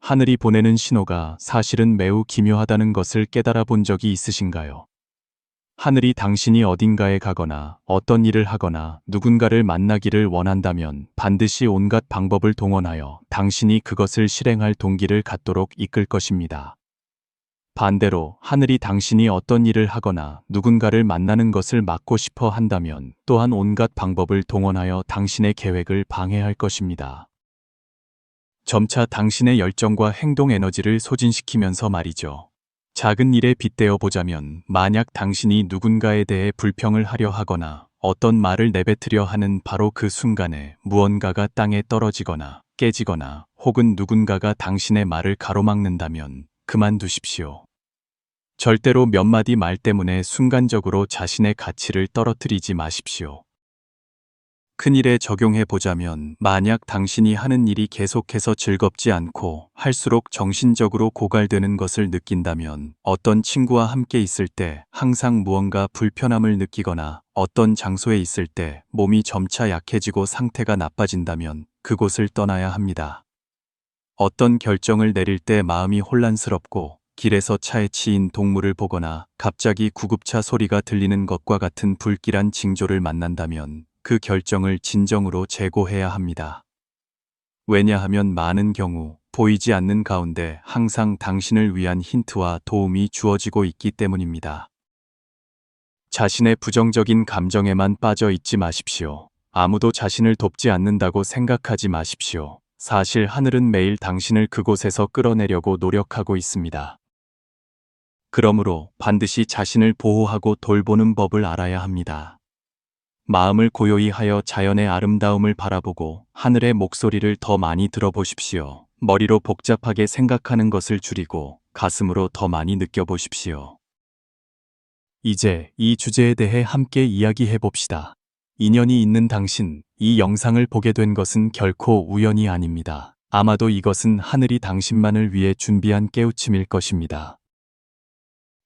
하늘이 보내는 신호가 사실은 매우 기묘하다는 것을 깨달아 본 적이 있으신가요? 하늘이 당신이 어딘가에 가거나 어떤 일을 하거나 누군가를 만나기를 원한다면 반드시 온갖 방법을 동원하여 당신이 그것을 실행할 동기를 갖도록 이끌 것입니다. 반대로 하늘이 당신이 어떤 일을 하거나 누군가를 만나는 것을 막고 싶어 한다면 또한 온갖 방법을 동원하여 당신의 계획을 방해할 것입니다. 점차 당신의 열정과 행동 에너지를 소진시키면서 말이죠. 작은 일에 빗대어 보자면 만약 당신이 누군가에 대해 불평을 하려 하거나 어떤 말을 내뱉으려 하는 바로 그 순간에 무언가가 땅에 떨어지거나 깨지거나 혹은 누군가가 당신의 말을 가로막는다면 그만두십시오. 절대로 몇 마디 말 때문에 순간적으로 자신의 가치를 떨어뜨리지 마십시오. 큰일에 적용해 보자면 만약 당신이 하는 일이 계속해서 즐겁지 않고 할수록 정신적으로 고갈되는 것을 느낀다면 어떤 친구와 함께 있을 때 항상 무언가 불편함을 느끼거나 어떤 장소에 있을 때 몸이 점차 약해지고 상태가 나빠진다면 그곳을 떠나야 합니다. 어떤 결정을 내릴 때 마음이 혼란스럽고 길에서 차에 치인 동물을 보거나 갑자기 구급차 소리가 들리는 것과 같은 불길한 징조를 만난다면 그 결정을 진정으로 재고해야 합니다. 왜냐하면 많은 경우 보이지 않는 가운데 항상 당신을 위한 힌트와 도움이 주어지고 있기 때문입니다. 자신의 부정적인 감정에만 빠져 있지 마십시오. 아무도 자신을 돕지 않는다고 생각하지 마십시오. 사실 하늘은 매일 당신을 그곳에서 끌어내려고 노력하고 있습니다. 그러므로 반드시 자신을 보호하고 돌보는 법을 알아야 합니다. 마음을 고요히 하여 자연의 아름다움을 바라보고 하늘의 목소리를 더 많이 들어보십시오. 머리로 복잡하게 생각하는 것을 줄이고 가슴으로 더 많이 느껴보십시오. 이제 이 주제에 대해 함께 이야기해 봅시다. 인연이 있는 당신, 이 영상을 보게 된 것은 결코 우연이 아닙니다. 아마도 이것은 하늘이 당신만을 위해 준비한 깨우침일 것입니다.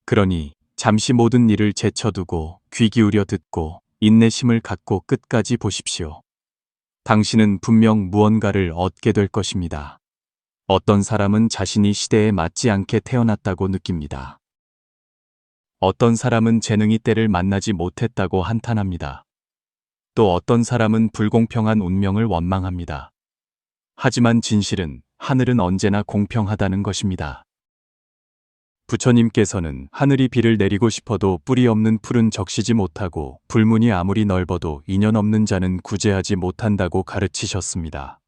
그러니 잠시 모든 일을 제쳐두고 귀 기울여 듣고 인내심을 갖고 끝까지 보십시오. 당신은 분명 무언가를 얻게 될 것입니다. 어떤 사람은 자신이 시대에 맞지 않게 태어났다고 느낍니다. 어떤 사람은 재능이 때를 만나지 못했다고 한탄합니다. 또 어떤 사람은 불공평한 운명을 원망합니다. 하지만 진실은 하늘은 언제나 공평하다는 것입니다. 부처님께서는 하늘이 비를 내리고 싶어도 뿌리 없는 풀은 적시지 못하고 불문이 아무리 넓어도 인연 없는 자는 구제하지 못한다고 가르치셨습니다.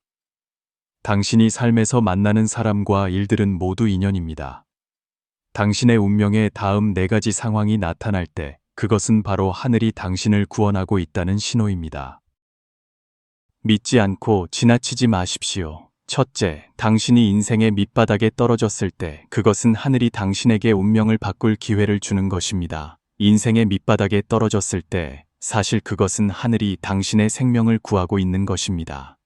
당신이 삶에서 만나는 사람과 일들은 모두 인연입니다. 당신의 운명에 다음 4가지 상황이 나타날 때 그것은 바로 하늘이 당신을 구원하고 있다는 신호입니다. 믿지 않고 지나치지 마십시오. 첫째, 당신이 인생의 밑바닥에 떨어졌을 때 그것은 하늘이 당신에게 운명을 바꿀 기회를 주는 것입니다. 인생의 밑바닥에 떨어졌을 때 사실 그것은 하늘이 당신의 생명을 구하고 있는 것입니다.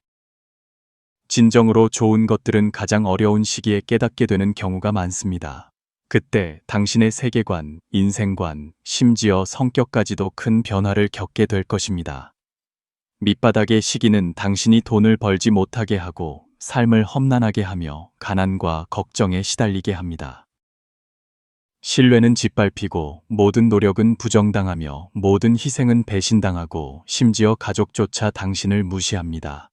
진정으로 좋은 것들은 가장 어려운 시기에 깨닫게 되는 경우가 많습니다. 그때 당신의 세계관, 인생관, 심지어 성격까지도 큰 변화를 겪게 될 것입니다. 밑바닥의 시기는 당신이 돈을 벌지 못하게 하고 삶을 험난하게 하며 가난과 걱정에 시달리게 합니다. 신뢰는 짓밟히고 모든 노력은 부정당하며 모든 희생은 배신당하고 심지어 가족조차 당신을 무시합니다.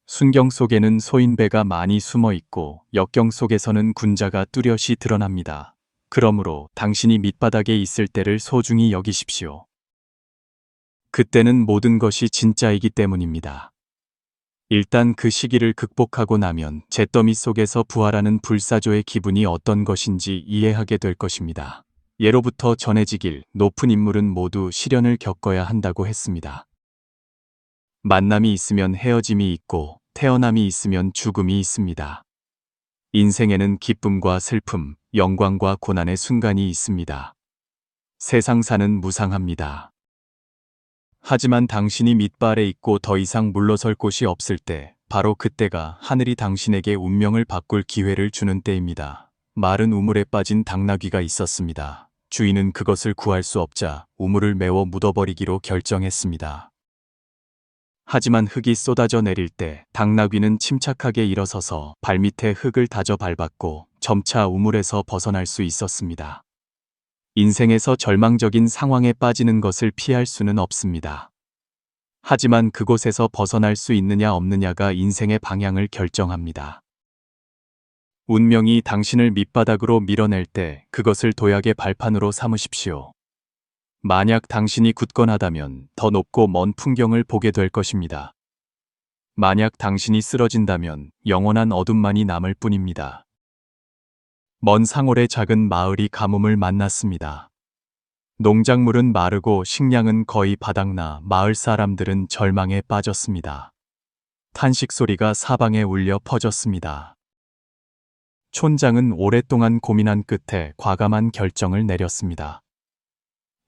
순경 속에는 소인배가 많이 숨어 있고 역경 속에서는 군자가 뚜렷이 드러납니다. 그러므로 당신이 밑바닥에 있을 때를 소중히 여기십시오. 그때는 모든 것이 진짜이기 때문입니다. 일단 그 시기를 극복하고 나면 잿더미 속에서 부활하는 불사조의 기분이 어떤 것인지 이해하게 될 것입니다. 예로부터 전해지길 높은 인물은 모두 시련을 겪어야 한다고 했습니다. 만남이 있으면 헤어짐이 있고 태어남이 있으면 죽음이 있습니다. 인생에는 기쁨과 슬픔, 영광과 고난의 순간이 있습니다. 세상사는 무상합니다. 하지만 당신이 밑발에 있고 더 이상 물러설 곳이 없을 때 바로 그때가 하늘이 당신에게 운명을 바꿀 기회를 주는 때입니다. 마른 우물에 빠진 당나귀가 있었습니다. 주인은 그것을 구할 수 없자 우물을 메워 묻어버리기로 결정했습니다. 하지만 흙이 쏟아져 내릴 때 당나귀는 침착하게 일어서서 발밑에 흙을 다져 밟았고 점차 우물에서 벗어날 수 있었습니다. 인생에서 절망적인 상황에 빠지는 것을 피할 수는 없습니다. 하지만 그곳에서 벗어날 수 있느냐 없느냐가 인생의 방향을 결정합니다. 운명이 당신을 밑바닥으로 밀어낼 때 그것을 도약의 발판으로 삼으십시오. 만약 당신이 굳건하다면 더 높고 먼 풍경을 보게 될 것입니다. 만약 당신이 쓰러진다면 영원한 어둠만이 남을 뿐입니다. 먼 상월의 작은 마을이 가뭄을 만났습니다. 농작물은 마르고 식량은 거의 바닥나 마을 사람들은 절망에 빠졌습니다. 탄식 소리가 사방에 울려 퍼졌습니다. 촌장은 오랫동안 고민한 끝에 과감한 결정을 내렸습니다.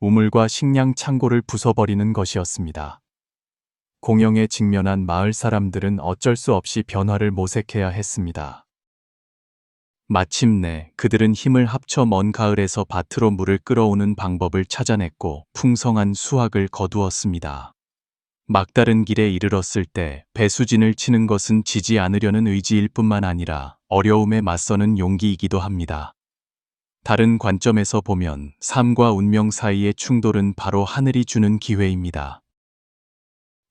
우물과 식량 창고를 부숴버리는 것이었습니다. 공영에 직면한 마을 사람들은 어쩔 수 없이 변화를 모색해야 했습니다. 마침내 그들은 힘을 합쳐 먼 가을에서 밭으로 물을 끌어오는 방법을 찾아냈고 풍성한 수확을 거두었습니다. 막다른 길에 이르렀을 때 배수진을 치는 것은 지지 않으려는 의지일 뿐만 아니라 어려움에 맞서는 용기이기도 합니다. 다른 관점에서 보면 삶과 운명 사이의 충돌은 바로 하늘이 주는 기회입니다.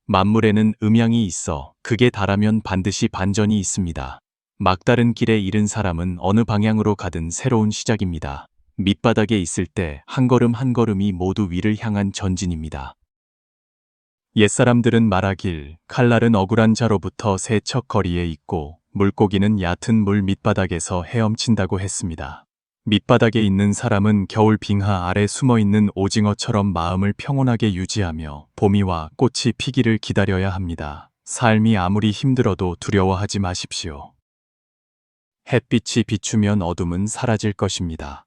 만물에는 음양이 있어 극에 달하면 반드시 반전이 있습니다. 막다른 길에 이른 사람은 어느 방향으로 가든 새로운 시작입니다. 밑바닥에 있을 때 한 걸음 한 걸음이 모두 위를 향한 전진입니다. 옛사람들은 말하길 칼날은 억울한 자로부터 세척거리에 있고 물고기는 얕은 물 밑바닥에서 헤엄친다고 했습니다. 밑바닥에 있는 사람은 겨울 빙하 아래 숨어있는 오징어처럼 마음을 평온하게 유지하며 봄이 와 꽃이 피기를 기다려야 합니다. 삶이 아무리 힘들어도 두려워하지 마십시오. 햇빛이 비추면 어둠은 사라질 것입니다.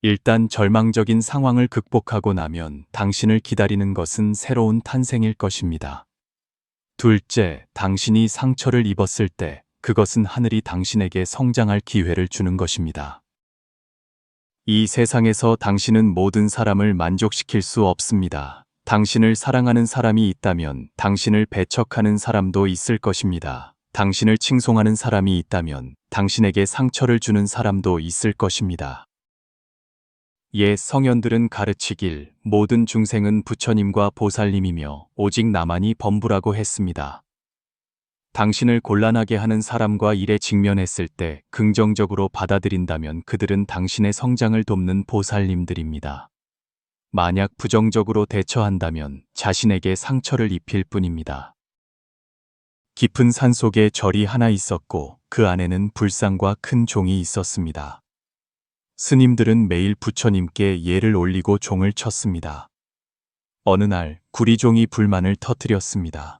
일단 절망적인 상황을 극복하고 나면 당신을 기다리는 것은 새로운 탄생일 것입니다. 둘째, 당신이 상처를 입었을 때 그것은 하늘이 당신에게 성장할 기회를 주는 것입니다. 이 세상에서 당신은 모든 사람을 만족시킬 수 없습니다. 당신을 사랑하는 사람이 있다면 당신을 배척하는 사람도 있을 것입니다. 당신을 칭송하는 사람이 있다면 당신에게 상처를 주는 사람도 있을 것입니다. 옛 성현들은 가르치길 모든 중생은 부처님과 보살님이며 오직 나만이 범부라고 했습니다. 당신을 곤란하게 하는 사람과 일에 직면했을 때 긍정적으로 받아들인다면 그들은 당신의 성장을 돕는 보살님들입니다. 만약 부정적으로 대처한다면 자신에게 상처를 입힐 뿐입니다. 깊은 산 속에 절이 하나 있었고 그 안에는 불상과 큰 종이 있었습니다. 스님들은 매일 부처님께 예를 올리고 종을 쳤습니다. 어느 날 구리종이 불만을 터뜨렸습니다.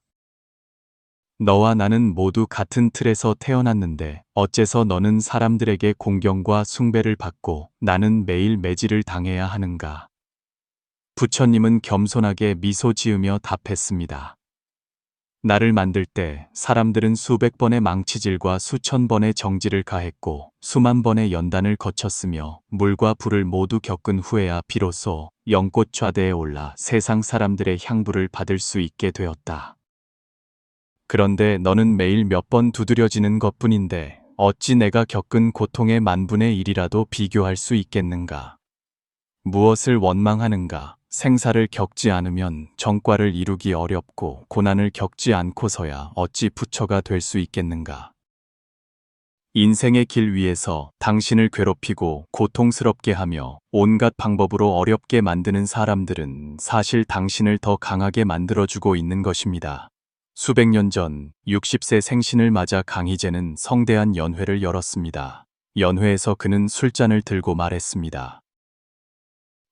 너와 나는 모두 같은 틀에서 태어났는데 어째서 너는 사람들에게 공경과 숭배를 받고 나는 매일 매질을 당해야 하는가? 부처님은 겸손하게 미소 지으며 답했습니다. 나를 만들 때 사람들은 수백 번의 망치질과 수천 번의 정질을 가했고 수만 번의 연단을 거쳤으며 물과 불을 모두 겪은 후에야 비로소 연꽃 좌대에 올라 세상 사람들의 향부를 받을 수 있게 되었다. 그런데 너는 매일 몇 번 두드려지는 것뿐인데 어찌 내가 겪은 고통의 만분의 1이라도 비교할 수 있겠는가? 무엇을 원망하는가? 생사를 겪지 않으면 정과를 이루기 어렵고 고난을 겪지 않고서야 어찌 부처가 될 수 있겠는가? 인생의 길 위에서 당신을 괴롭히고 고통스럽게 하며 온갖 방법으로 어렵게 만드는 사람들은 사실 당신을 더 강하게 만들어주고 있는 것입니다. 수백 년 전 60세 생신을 맞아 강희제는 성대한 연회를 열었습니다. 연회에서 그는 술잔을 들고 말했습니다.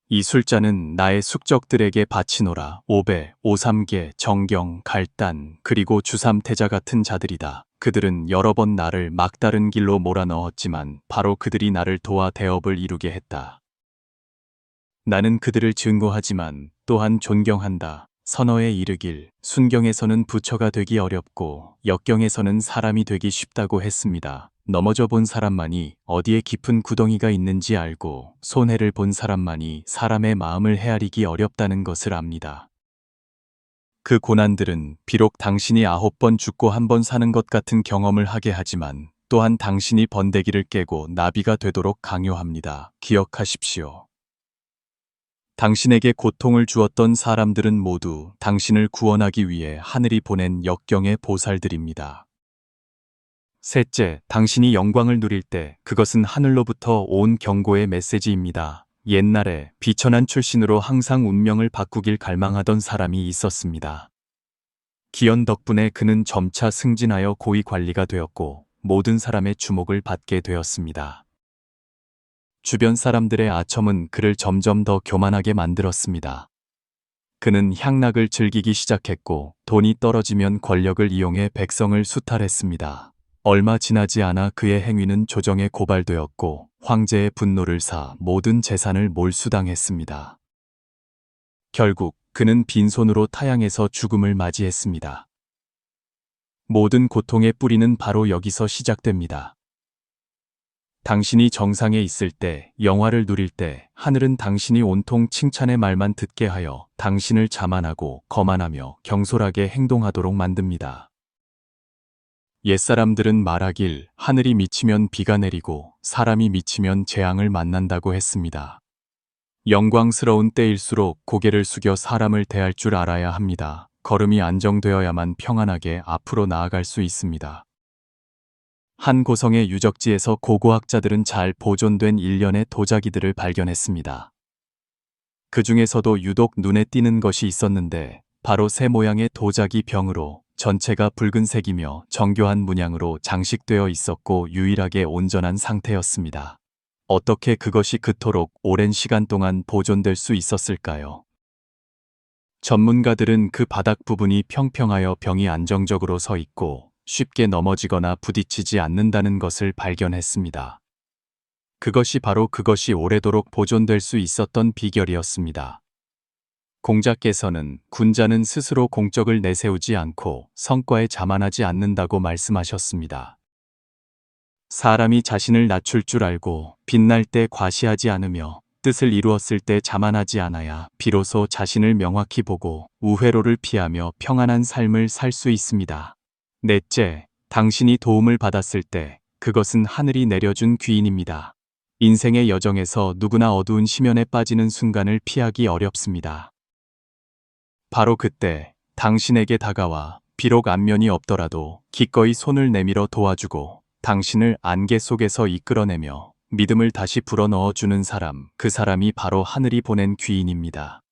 이 술잔은 나의 숙적들에게 바치노라. 오배, 오삼계, 정경, 갈단, 그리고 주삼태자 같은 자들이다. 그들은 여러 번 나를 막다른 길로 몰아넣었지만 바로 그들이 나를 도와 대업을 이루게 했다. 나는 그들을 증오하지만 또한 존경한다. 선어에 이르길 순경에서는 부처가 되기 어렵고 역경에서는 사람이 되기 쉽다고 했습니다. 넘어져 본 사람만이 어디에 깊은 구덩이가 있는지 알고 손해를 본 사람만이 사람의 마음을 헤아리기 어렵다는 것을 압니다. 그 고난들은 비록 당신이 9번 죽고 1번 사는 것 같은 경험을 하게 하지만 또한 당신이 번데기를 깨고 나비가 되도록 강요합니다. 기억하십시오. 당신에게 고통을 주었던 사람들은 모두 당신을 구원하기 위해 하늘이 보낸 역경의 보살들입니다. 셋째, 당신이 영광을 누릴 때 그것은 하늘로부터 온 경고의 메시지입니다. 옛날에 비천한 출신으로 항상 운명을 바꾸길 갈망하던 사람이 있었습니다. 기연 덕분에 그는 점차 승진하여 고위 관리가 되었고 모든 사람의 주목을 받게 되었습니다. 주변 사람들의 아첨은 그를 점점 더 교만하게 만들었습니다. 그는 향락을 즐기기 시작했고 돈이 떨어지면 권력을 이용해 백성을 수탈했습니다. 얼마 지나지 않아 그의 행위는 조정에 고발되었고 황제의 분노를 사 모든 재산을 몰수당했습니다. 결국 그는 빈손으로 타향에서 죽음을 맞이했습니다. 모든 고통의 뿌리는 바로 여기서 시작됩니다. 당신이 정상에 있을 때, 영화를 누릴 때 하늘은 당신이 온통 칭찬의 말만 듣게 하여 당신을 자만하고 거만하며 경솔하게 행동하도록 만듭니다. 옛사람들은 말하길 하늘이 미치면 비가 내리고 사람이 미치면 재앙을 만난다고 했습니다. 영광스러운 때일수록 고개를 숙여 사람을 대할 줄 알아야 합니다. 걸음이 안정되어야만 평안하게 앞으로 나아갈 수 있습니다. 한 고성의 유적지에서 고고학자들은 잘 보존된 일련의 도자기들을 발견했습니다. 그 중에서도 유독 눈에 띄는 것이 있었는데 바로 새 모양의 도자기 병으로 전체가 붉은색이며 정교한 문양으로 장식되어 있었고 유일하게 온전한 상태였습니다. 어떻게 그것이 그토록 오랜 시간 동안 보존될 수 있었을까요? 전문가들은 그 바닥 부분이 평평하여 병이 안정적으로 서 있고 쉽게 넘어지거나 부딪히지 않는다는 것을 발견했습니다. 그것이 오래도록 보존될 수 있었던 비결이었습니다. 공자께서는 군자는 스스로 공적을 내세우지 않고 성과에 자만하지 않는다고 말씀하셨습니다. 사람이 자신을 낮출 줄 알고 빛날 때 과시하지 않으며 뜻을 이루었을 때 자만하지 않아야 비로소 자신을 명확히 보고 우회로를 피하며 평안한 삶을 살 수 있습니다. 넷째, 당신이 도움을 받았을 때 그것은 하늘이 내려준 귀인입니다. 인생의 여정에서 누구나 어두운 심연에 빠지는 순간을 피하기 어렵습니다. 바로 그때 당신에게 다가와 비록 안면이 없더라도 기꺼이 손을 내밀어 도와주고 당신을 안개 속에서 이끌어내며 믿음을 다시 불어넣어주는 사람, 그 사람이 바로 하늘이 보낸 귀인입니다.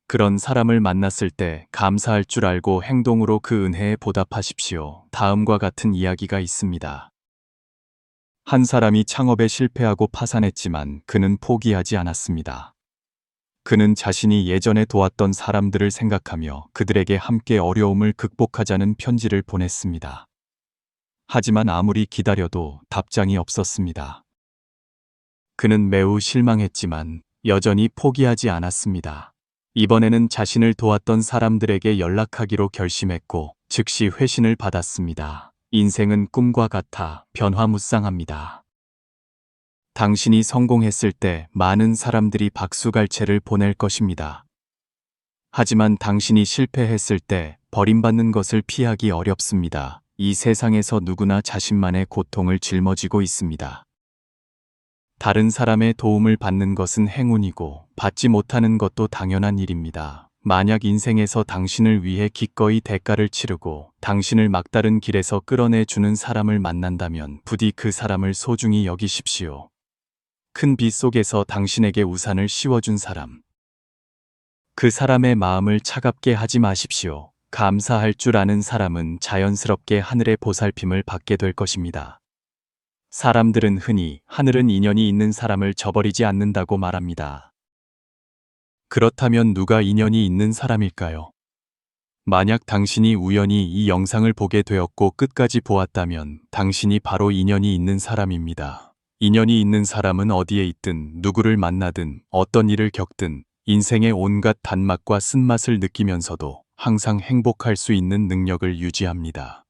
그런 사람을 만났을 때 감사할 줄 알고 행동으로 그 은혜에 보답하십시오. 다음과 같은 이야기가 있습니다. 한 사람이 창업에 실패하고 파산했지만 그는 포기하지 않았습니다. 그는 자신이 예전에 도왔던 사람들을 생각하며 그들에게 함께 어려움을 극복하자는 편지를 보냈습니다. 하지만 아무리 기다려도 답장이 없었습니다. 그는 매우 실망했지만 여전히 포기하지 않았습니다. 이번에는 자신을 도왔던 사람들에게 연락하기로 결심했고 즉시 회신을 받았습니다. 인생은 꿈과 같아 변화무쌍합니다. 당신이 성공했을 때 많은 사람들이 박수갈채를 보낼 것입니다. 하지만 당신이 실패했을 때 버림받는 것을 피하기 어렵습니다. 이 세상에서 누구나 자신만의 고통을 짊어지고 있습니다. 다른 사람의 도움을 받는 것은 행운이고 받지 못하는 것도 당연한 일입니다. 만약 인생에서 당신을 위해 기꺼이 대가를 치르고 당신을 막다른 길에서 끌어내주는 사람을 만난다면 부디 그 사람을 소중히 여기십시오. 큰 비 속에서 당신에게 우산을 씌워준 사람. 그 사람의 마음을 차갑게 하지 마십시오. 감사할 줄 아는 사람은 자연스럽게 하늘의 보살핌을 받게 될 것입니다. 사람들은 흔히 하늘은 인연이 있는 사람을 저버리지 않는다고 말합니다. 그렇다면 누가 인연이 있는 사람일까요? 만약 당신이 우연히 이 영상을 보게 되었고 끝까지 보았다면 당신이 바로 인연이 있는 사람입니다. 인연이 있는 사람은 어디에 있든 누구를 만나든 어떤 일을 겪든 인생의 온갖 단맛과 쓴맛을 느끼면서도 항상 행복할 수 있는 능력을 유지합니다.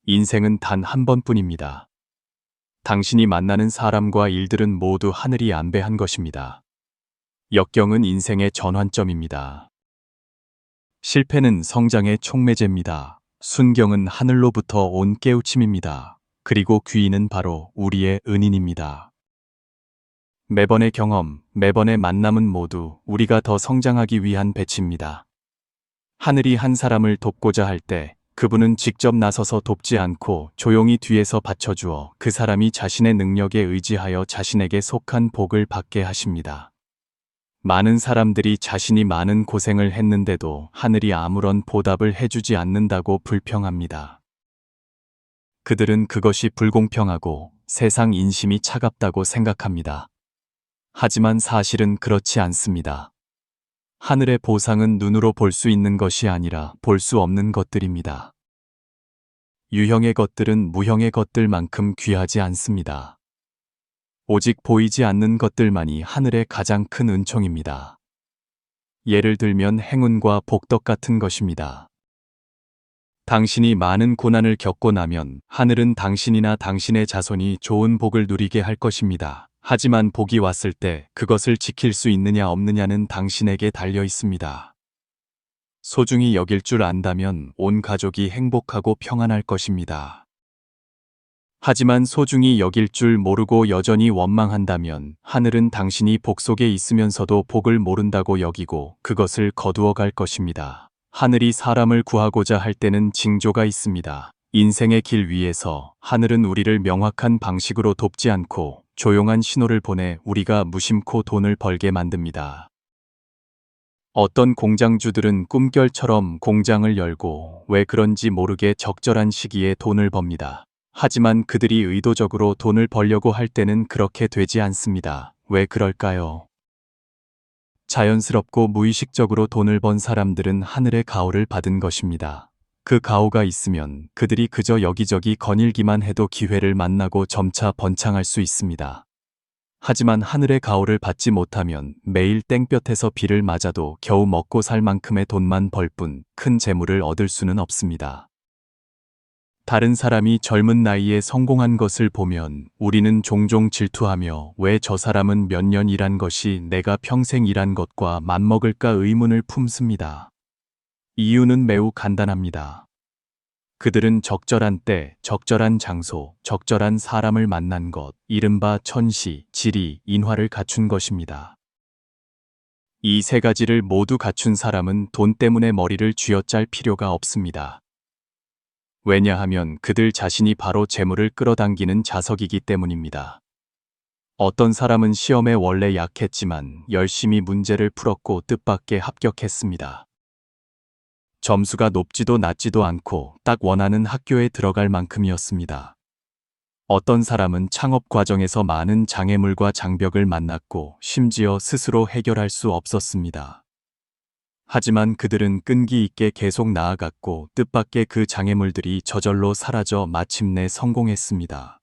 인생은 단 한 번뿐입니다. 당신이 만나는 사람과 일들은 모두 하늘이 안배한 것입니다. 역경은 인생의 전환점입니다. 실패는 성장의 촉매제입니다. 순경은 하늘로부터 온 깨우침입니다. 그리고 귀인은 바로 우리의 은인입니다. 매번의 경험, 매번의 만남은 모두 우리가 더 성장하기 위한 배치입니다. 하늘이 한 사람을 돕고자 할 때 그분은 직접 나서서 돕지 않고 조용히 뒤에서 받쳐주어 그 사람이 자신의 능력에 의지하여 자신에게 속한 복을 받게 하십니다. 많은 사람들이 자신이 많은 고생을 했는데도 하늘이 아무런 보답을 해주지 않는다고 불평합니다. 그들은 그것이 불공평하고 세상 인심이 차갑다고 생각합니다. 하지만 사실은 그렇지 않습니다. 하늘의 보상은 눈으로 볼 수 있는 것이 아니라 볼 수 없는 것들입니다. 유형의 것들은 무형의 것들만큼 귀하지 않습니다. 오직 보이지 않는 것들만이 하늘의 가장 큰 은총입니다. 예를 들면 행운과 복덕 같은 것입니다. 당신이 많은 고난을 겪고 나면 하늘은 당신이나 당신의 자손이 좋은 복을 누리게 할 것입니다. 하지만 복이 왔을 때 그것을 지킬 수 있느냐 없느냐는 당신에게 달려 있습니다. 소중히 여길 줄 안다면 온 가족이 행복하고 평안할 것입니다. 하지만 소중히 여길 줄 모르고 여전히 원망한다면 하늘은 당신이 복 속에 있으면서도 복을 모른다고 여기고 그것을 거두어 갈 것입니다. 하늘이 사람을 구하고자 할 때는 징조가 있습니다. 인생의 길 위에서 하늘은 우리를 명확한 방식으로 돕지 않고 조용한 신호를 보내 우리가 무심코 돈을 벌게 만듭니다. 어떤 공장주들은 꿈결처럼 공장을 열고 왜 그런지 모르게 적절한 시기에 돈을 법니다. 하지만 그들이 의도적으로 돈을 벌려고 할 때는 그렇게 되지 않습니다. 왜 그럴까요? 자연스럽고 무의식적으로 돈을 번 사람들은 하늘의 가호를 받은 것입니다. 그 가호가 있으면 그들이 그저 여기저기 거닐기만 해도 기회를 만나고 점차 번창할 수 있습니다. 하지만 하늘의 가호를 받지 못하면 매일 땡볕에서 비를 맞아도 겨우 먹고 살 만큼의 돈만 벌 뿐 큰 재물을 얻을 수는 없습니다. 다른 사람이 젊은 나이에 성공한 것을 보면 우리는 종종 질투하며 왜 저 사람은 몇 년 일한 것이 내가 평생 일한 것과 맞먹을까 의문을 품습니다. 이유는 매우 간단합니다. 그들은 적절한 때, 적절한 장소, 적절한 사람을 만난 것, 이른바 천시, 지리, 인화를 갖춘 것입니다. 이 세 가지를 모두 갖춘 사람은 돈 때문에 머리를 쥐어짤 필요가 없습니다. 왜냐하면 그들 자신이 바로 재물을 끌어당기는 자석이기 때문입니다. 어떤 사람은 시험에 원래 약했지만 열심히 문제를 풀었고 뜻밖의 합격했습니다. 점수가 높지도 낮지도 않고 딱 원하는 학교에 들어갈 만큼이었습니다. 어떤 사람은 창업 과정에서 많은 장애물과 장벽을 만났고 심지어 스스로 해결할 수 없었습니다. 하지만 그들은 끈기 있게 계속 나아갔고 뜻밖의 그 장애물들이 저절로 사라져 마침내 성공했습니다.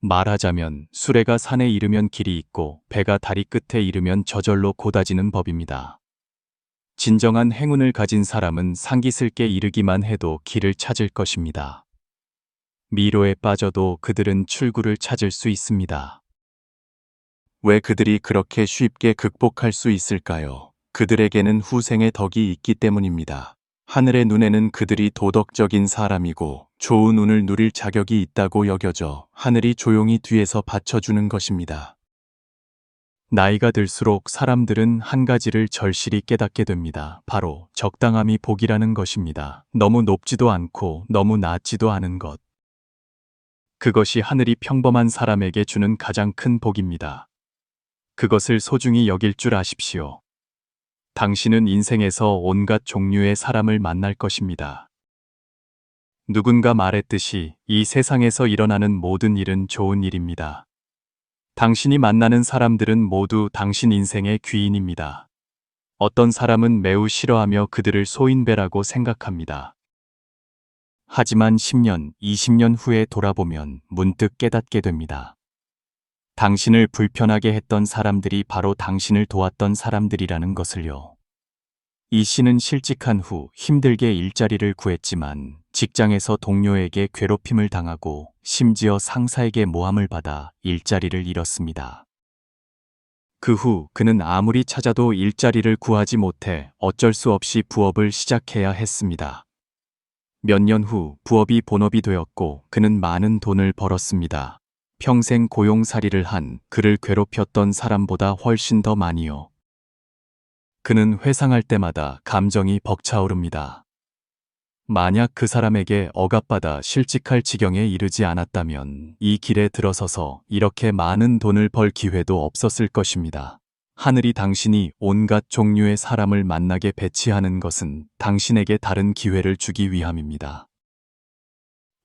말하자면 수레가 산에 이르면 길이 있고 배가 다리 끝에 이르면 저절로 곧아지는 법입니다. 진정한 행운을 가진 사람은 상기슬게 이르기만 해도 길을 찾을 것입니다. 미로에 빠져도 그들은 출구를 찾을 수 있습니다. 왜 그들이 그렇게 쉽게 극복할 수 있을까요? 그들에게는 후생의 덕이 있기 때문입니다. 하늘의 눈에는 그들이 도덕적인 사람이고 좋은 운을 누릴 자격이 있다고 여겨져 하늘이 조용히 뒤에서 받쳐주는 것입니다. 나이가 들수록 사람들은 한 가지를 절실히 깨닫게 됩니다. 바로 적당함이 복이라는 것입니다. 너무 높지도 않고 너무 낮지도 않은 것. 그것이 하늘이 평범한 사람에게 주는 가장 큰 복입니다. 그것을 소중히 여길 줄 아십시오. 당신은 인생에서 온갖 종류의 사람을 만날 것입니다. 누군가 말했듯이 이 세상에서 일어나는 모든 일은 좋은 일입니다. 당신이 만나는 사람들은 모두 당신 인생의 귀인입니다. 어떤 사람은 매우 싫어하며 그들을 소인배라고 생각합니다. 하지만 10년, 20년 후에 돌아보면 문득 깨닫게 됩니다. 당신을 불편하게 했던 사람들이 바로 당신을 도왔던 사람들이라는 것을요. 이 씨는 실직한 후 힘들게 일자리를 구했지만 직장에서 동료에게 괴롭힘을 당하고 심지어 상사에게 모함을 받아 일자리를 잃었습니다. 그 후 그는 아무리 찾아도 일자리를 구하지 못해 어쩔 수 없이 부업을 시작해야 했습니다. 몇 년 후 부업이 본업이 되었고 그는 많은 돈을 벌었습니다. 평생 고용살이를 한 그를 괴롭혔던 사람보다 훨씬 더 많이요. 그는 회상할 때마다 감정이 벅차오릅니다. 만약 그 사람에게 억압받아 실직할 지경에 이르지 않았다면 이 길에 들어서서 이렇게 많은 돈을 벌 기회도 없었을 것입니다. 하늘이 당신이 온갖 종류의 사람을 만나게 배치하는 것은 당신에게 다른 기회를 주기 위함입니다.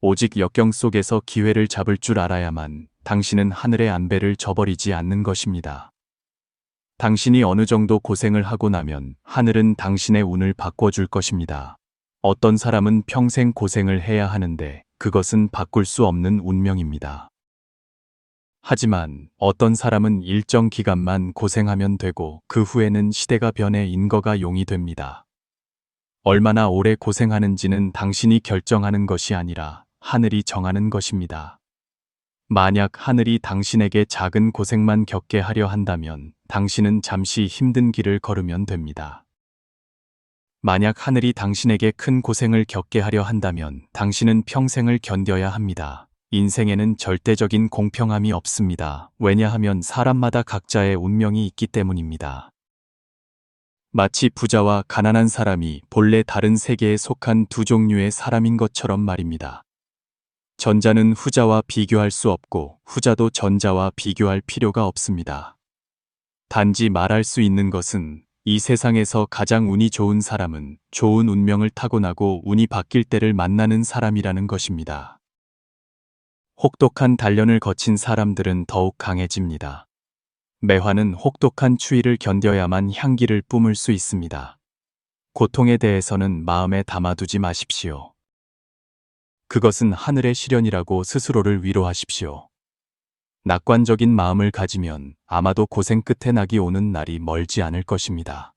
오직 역경 속에서 기회를 잡을 줄 알아야만 당신은 하늘의 안배를 저버리지 않는 것입니다. 당신이 어느 정도 고생을 하고 나면 하늘은 당신의 운을 바꿔줄 것입니다. 어떤 사람은 평생 고생을 해야 하는데 그것은 바꿀 수 없는 운명입니다. 하지만 어떤 사람은 일정 기간만 고생하면 되고 그 후에는 시대가 변해 인거가 용이 됩니다. 얼마나 오래 고생하는지는 당신이 결정하는 것이 아니라 하늘이 정하는 것입니다. 만약 하늘이 당신에게 작은 고생만 겪게 하려 한다면 당신은 잠시 힘든 길을 걸으면 됩니다. 만약 하늘이 당신에게 큰 고생을 겪게 하려 한다면 당신은 평생을 견뎌야 합니다. 인생에는 절대적인 공평함이 없습니다. 왜냐하면 사람마다 각자의 운명이 있기 때문입니다. 마치 부자와 가난한 사람이 본래 다른 세계에 속한 두 종류의 사람인 것처럼 말입니다. 전자는 후자와 비교할 수 없고 후자도 전자와 비교할 필요가 없습니다. 단지 말할 수 있는 것은 이 세상에서 가장 운이 좋은 사람은 좋은 운명을 타고나고 운이 바뀔 때를 만나는 사람이라는 것입니다. 혹독한 단련을 거친 사람들은 더욱 강해집니다. 매화는 혹독한 추위를 견뎌야만 향기를 뿜을 수 있습니다. 고통에 대해서는 마음에 담아두지 마십시오. 그것은 하늘의 시련이라고 스스로를 위로하십시오. 낙관적인 마음을 가지면 아마도 고생 끝에 낙이 오는 날이 멀지 않을 것입니다.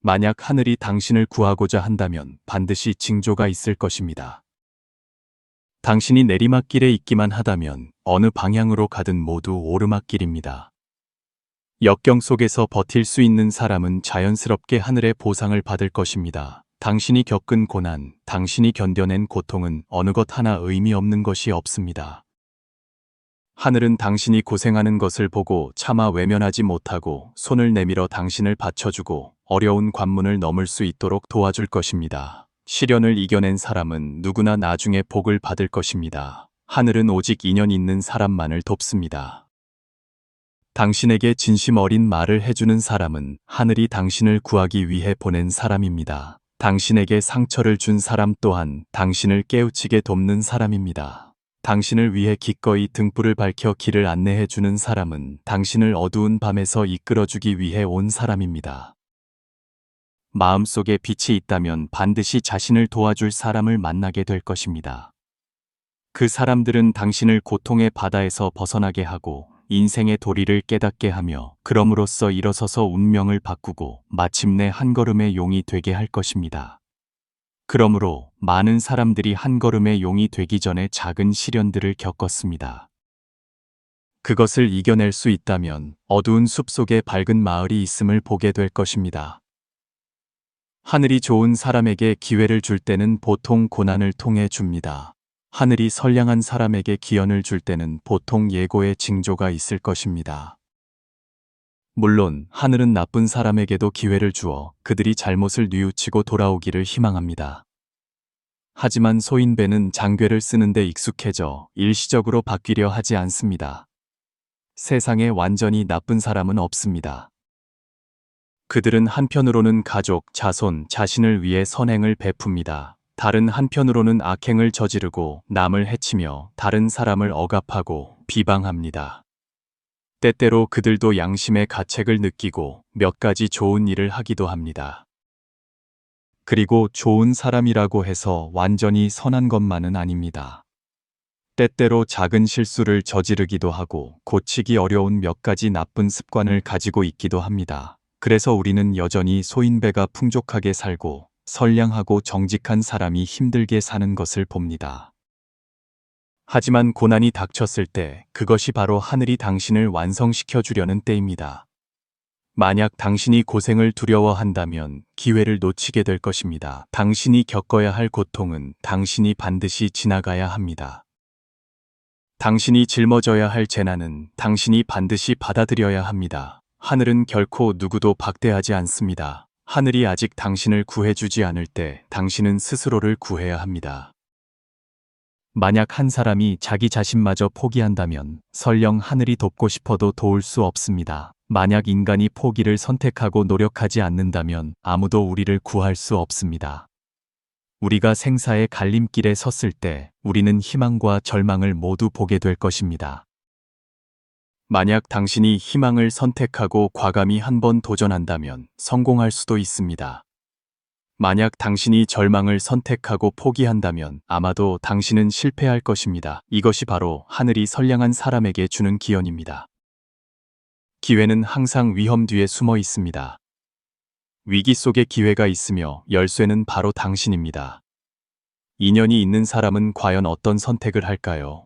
만약 하늘이 당신을 구하고자 한다면 반드시 징조가 있을 것입니다. 당신이 내리막길에 있기만 하다면 어느 방향으로 가든 모두 오르막길입니다. 역경 속에서 버틸 수 있는 사람은 자연스럽게 하늘의 보상을 받을 것입니다. 당신이 겪은 고난, 당신이 견뎌낸 고통은 어느 것 하나 의미 없는 것이 없습니다. 하늘은 당신이 고생하는 것을 보고 차마 외면하지 못하고 손을 내밀어 당신을 받쳐주고 어려운 관문을 넘을 수 있도록 도와줄 것입니다. 시련을 이겨낸 사람은 누구나 나중에 복을 받을 것입니다. 하늘은 오직 인연 있는 사람만을 돕습니다. 당신에게 진심 어린 말을 해주는 사람은 하늘이 당신을 구하기 위해 보낸 사람입니다. 당신에게 상처를 준 사람 또한 당신을 깨우치게 돕는 사람입니다. 당신을 위해 기꺼이 등불을 밝혀 길을 안내해주는 사람은 당신을 어두운 밤에서 이끌어주기 위해 온 사람입니다. 마음속에 빛이 있다면 반드시 자신을 도와줄 사람을 만나게 될 것입니다. 그 사람들은 당신을 고통의 바다에서 벗어나게 하고 인생의 도리를 깨닫게 하며 그럼으로써 일어서서 운명을 바꾸고 마침내 한 걸음의 용이 되게 할 것입니다. 그러므로 많은 사람들이 한 걸음의 용이 되기 전에 작은 시련들을 겪었습니다. 그것을 이겨낼 수 있다면 어두운 숲 속에 밝은 마을이 있음을 보게 될 것입니다. 하늘이 좋은 사람에게 기회를 줄 때는 보통 고난을 통해 줍니다. 하늘이 선량한 사람에게 기연을 줄 때는 보통 예고의 징조가 있을 것입니다. 물론 하늘은 나쁜 사람에게도 기회를 주어 그들이 잘못을 뉘우치고 돌아오기를 희망합니다. 하지만 소인배는 장괴를 쓰는데 익숙해져 일시적으로 바뀌려 하지 않습니다. 세상에 완전히 나쁜 사람은 없습니다. 그들은 한편으로는 가족, 자손, 자신을 위해 선행을 베풉니다. 다른 한편으로는 악행을 저지르고 남을 해치며 다른 사람을 억압하고 비방합니다. 때때로 그들도 양심의 가책을 느끼고 몇 가지 좋은 일을 하기도 합니다. 그리고 좋은 사람이라고 해서 완전히 선한 것만은 아닙니다. 때때로 작은 실수를 저지르기도 하고 고치기 어려운 몇 가지 나쁜 습관을 가지고 있기도 합니다. 그래서 우리는 여전히 소인배가 풍족하게 살고 선량하고 정직한 사람이 힘들게 사는 것을 봅니다. 하지만 고난이 닥쳤을 때 그것이 바로 하늘이 당신을 완성시켜 주려는 때입니다. 만약 당신이 고생을 두려워한다면 기회를 놓치게 될 것입니다. 당신이 겪어야 할 고통은 당신이 반드시 지나가야 합니다. 당신이 짊어져야 할 재난은 당신이 반드시 받아들여야 합니다. 하늘은 결코 누구도 박대하지 않습니다. 하늘이 아직 당신을 구해주지 않을 때 당신은 스스로를 구해야 합니다. 만약 한 사람이 자기 자신마저 포기한다면 설령 하늘이 돕고 싶어도 도울 수 없습니다. 만약 인간이 포기를 선택하고 노력하지 않는다면 아무도 우리를 구할 수 없습니다. 우리가 생사의 갈림길에 섰을 때 우리는 희망과 절망을 모두 보게 될 것입니다. 만약 당신이 희망을 선택하고 과감히 한번 도전한다면 성공할 수도 있습니다. 만약 당신이 절망을 선택하고 포기한다면 아마도 당신은 실패할 것입니다. 이것이 바로 하늘이 선량한 사람에게 주는 기원입니다. 기회는 항상 위험 뒤에 숨어 있습니다. 위기 속에 기회가 있으며 열쇠는 바로 당신입니다. 인연이 있는 사람은 과연 어떤 선택을 할까요?